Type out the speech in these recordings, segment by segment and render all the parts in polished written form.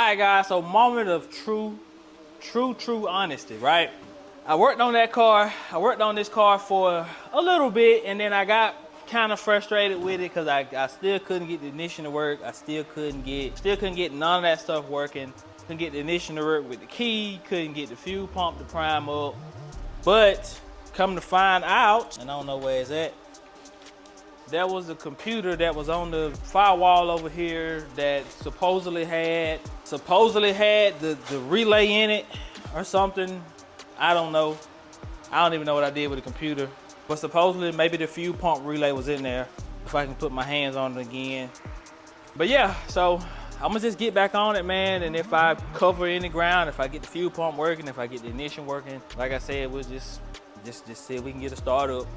right, guys, so moment of true honesty, right? I worked on that car. I worked on this car for a little bit, and then I got kind of frustrated with it because I still couldn't get the ignition to work. I still couldn't get none of that stuff working. Couldn't get the ignition to work with the key. Couldn't get the fuel pump to prime up. But come to find out, and I don't know where it's at, there was a computer that was on the firewall over here that supposedly had the relay in it or something. I don't know. I don't even know what I did with the computer. But supposedly maybe the fuel pump relay was in there, if I can put my hands on it again. But yeah, so I'm gonna just get back on it, man. And if I cover any ground, if I get the fuel pump working, if I get the ignition working, like I said, we'll just see if we can get it started up.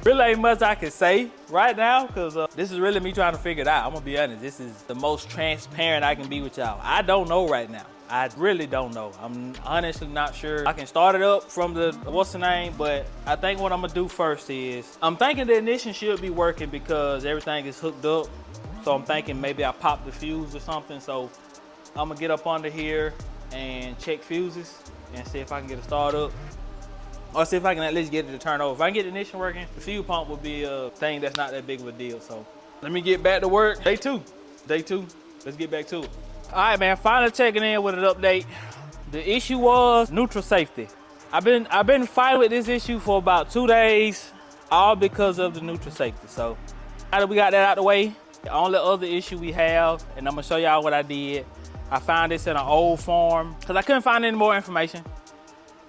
Really ain't much I can say right now, because this is really me trying to figure it out. I'm gonna be honest, this is the most transparent I can be with y'all. I don't know right now. I really don't know. I'm honestly not sure. I can start it up from the, what's the name, but I think what I'm gonna do first is, I'm thinking the ignition should be working because everything is hooked up. So I'm thinking maybe I popped the fuse or something. So I'm gonna get up under here and check fuses and see if I can get it started up. Or see if I can at least get it to turn over. If I can get the ignition working, the fuel pump will be a thing that's not that big of a deal. So let me get back to work. Day two. Let's get back to it. All right, man, finally checking in with an update. The issue was neutral safety. I've been fighting with this issue for about 2 days, all because of the neutral safety. So now that we got that out the way, the only other issue we have, and I'm gonna show y'all what I did. I found this in an old form because I couldn't find any more information.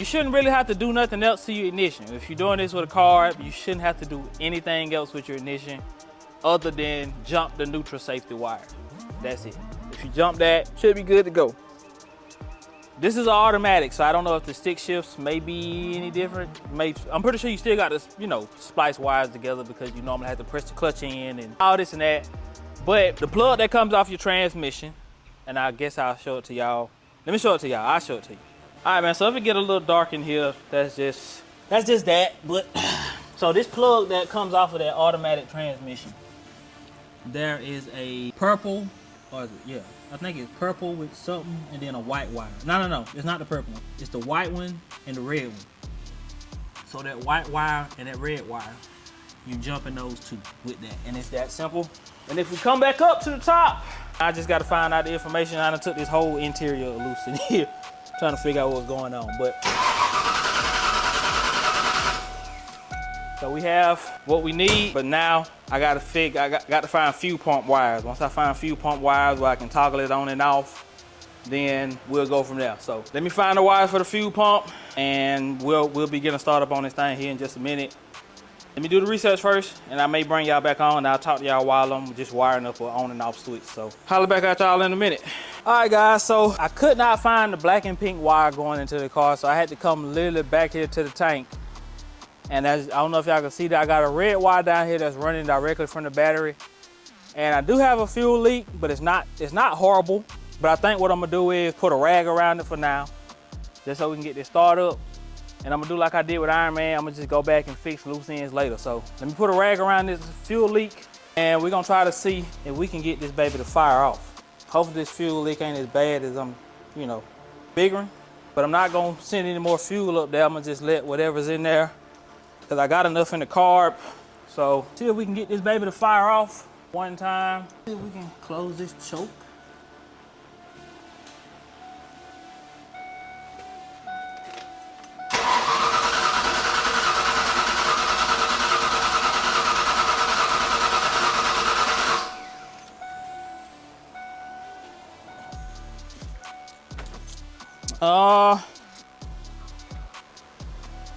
You shouldn't really have to do nothing else to your ignition. If you're doing this with a carb, you shouldn't have to do anything else with your ignition other than jump the neutral safety wire. That's it. If you jump that, should be good to go. This is automatic, so I don't know if the stick shifts may be any different. I'm pretty sure you still got to, splice wires together because you normally have to press the clutch in and all this and that. But the plug that comes off your transmission, and I guess I'll show it to y'all. Let me show it to y'all. I'll show it to you. All right, man, so if it get a little dark in here, that's just that. But so this plug that comes off of that automatic transmission, there is a purple, yeah, I think it's purple with something and then a white wire. No, it's not the purple one. It's the white one and the red one. So that white wire and that red wire, you jumping those two with that, and it's that simple. And if we come back up to the top, I just got to find out the information. I done took this whole interior loose in here, trying to figure out what's going on. But so we have what we need, but now I got to find fuel pump wires. Once I find fuel pump wires where I can toggle it on and off, then we'll go from there. So let me find the wires for the fuel pump, and we'll be getting started up on this thing here in just a minute. Let me do the research first, and I may bring y'all back on, and I'll talk to y'all while I'm just wiring up an on and off switch. So holler back at y'all in a minute. All right, guys, so I could not find the black and pink wire going into the car, so I had to come literally back here to the tank. And I don't know if y'all can see that I got a red wire down here that's running directly from the battery. And I do have a fuel leak, but it's not horrible. But I think what I'm gonna do is put a rag around it for now, just so we can get this started up. And I'm gonna do like I did with Iron Man. I'm gonna just go back and fix loose ends later. So let me put a rag around this fuel leak, and we're gonna try to see if we can get this baby to fire off. Hopefully this fuel leak ain't as bad as I'm, figuring. But I'm not gonna send any more fuel up there. I'm gonna just let whatever's in there, because I got enough in the carb. So see if we can get this baby to fire off one time. See if we can close this choke.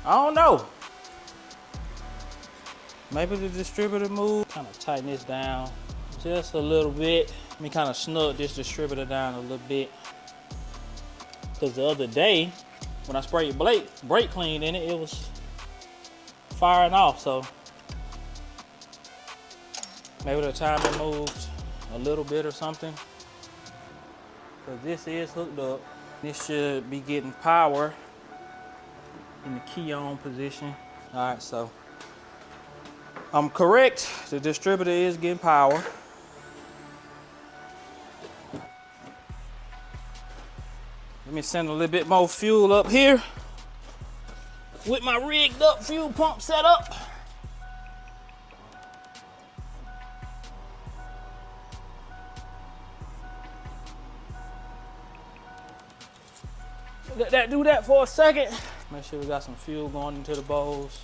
I don't know. Maybe the distributor move. Kind of tighten this down just a little bit. Let me kind of snug this distributor down a little bit. Because the other day, when I sprayed brake clean in it, it was firing off. So maybe the timing moved a little bit or something. Because this is hooked up. This should be getting power in the key on position. All right, so I'm correct. The distributor is getting power. Let me send a little bit more fuel up here with my rigged up fuel pump set up. Let that do that for a second. Make sure we got some fuel going into the bowls.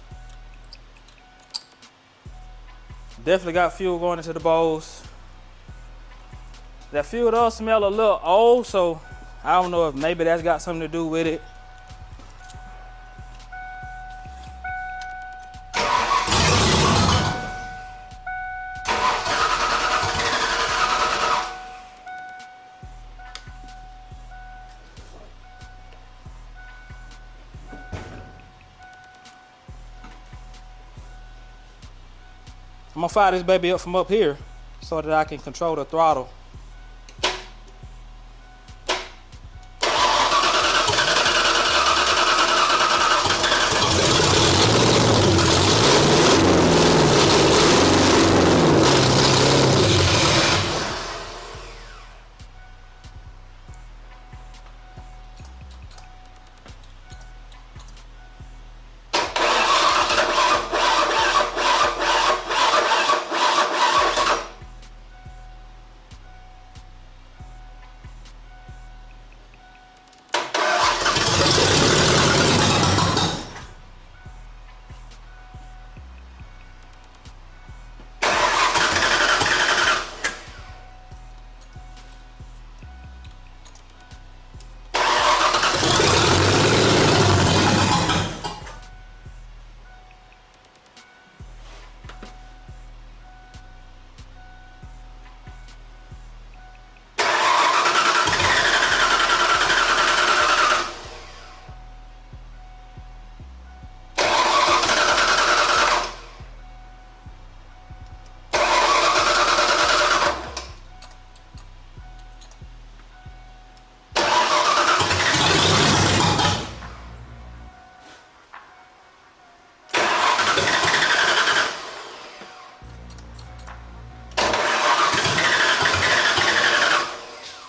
Definitely got fuel going into the bowls. That fuel does smell a little old, so I don't know if maybe that's got something to do with it. I'm gonna fire this baby up from up here so that I can control the throttle.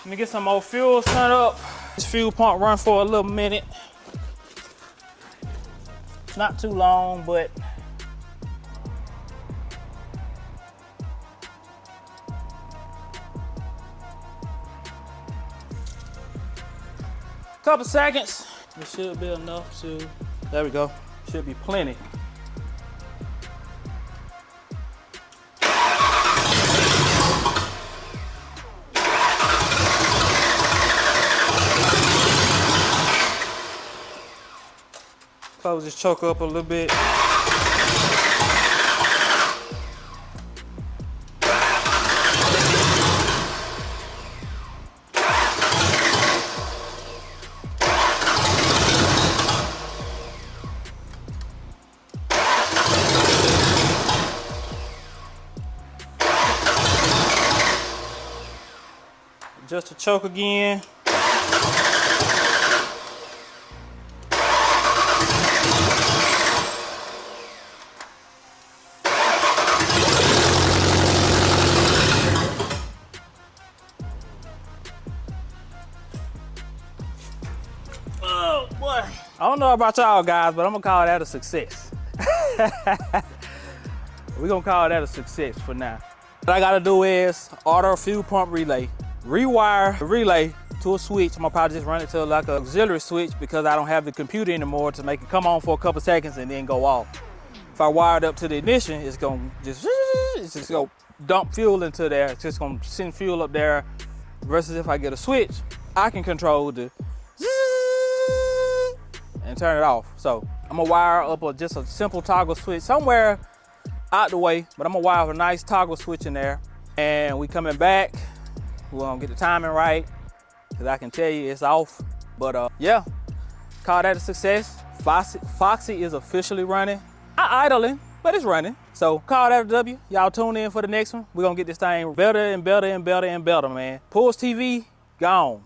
Let me get some more fuel set up. This fuel pump run for a little minute. Not too long, but couple seconds. It should be enough to, there we go. Should be plenty. Close this choke up a little bit. Adjust the choke again. Oh boy. I don't know about y'all guys, but I'm gonna call that a success. We're gonna call that a success for now. What I gotta do is order a fuel pump relay, rewire the relay to a switch. I'm gonna probably just run it to like an auxiliary switch because I don't have the computer anymore to make it come on for a couple seconds and then go off. If I wire it up to the ignition, it's just gonna dump fuel into there. It's just gonna send fuel up there. Versus if I get a switch, I can control the and turn it off. So I'm gonna wire up just a simple toggle switch somewhere out the way, but I'm gonna wire a nice toggle switch in there. And we coming back, we're gonna get the timing right, because I can tell you it's off. But yeah, call that a success. Foxy is officially running. Not idling, but it's running. So call that a W. Y'all tune in for the next one. We're gonna get this thing better and better and better and better, man. PullsTv, gone.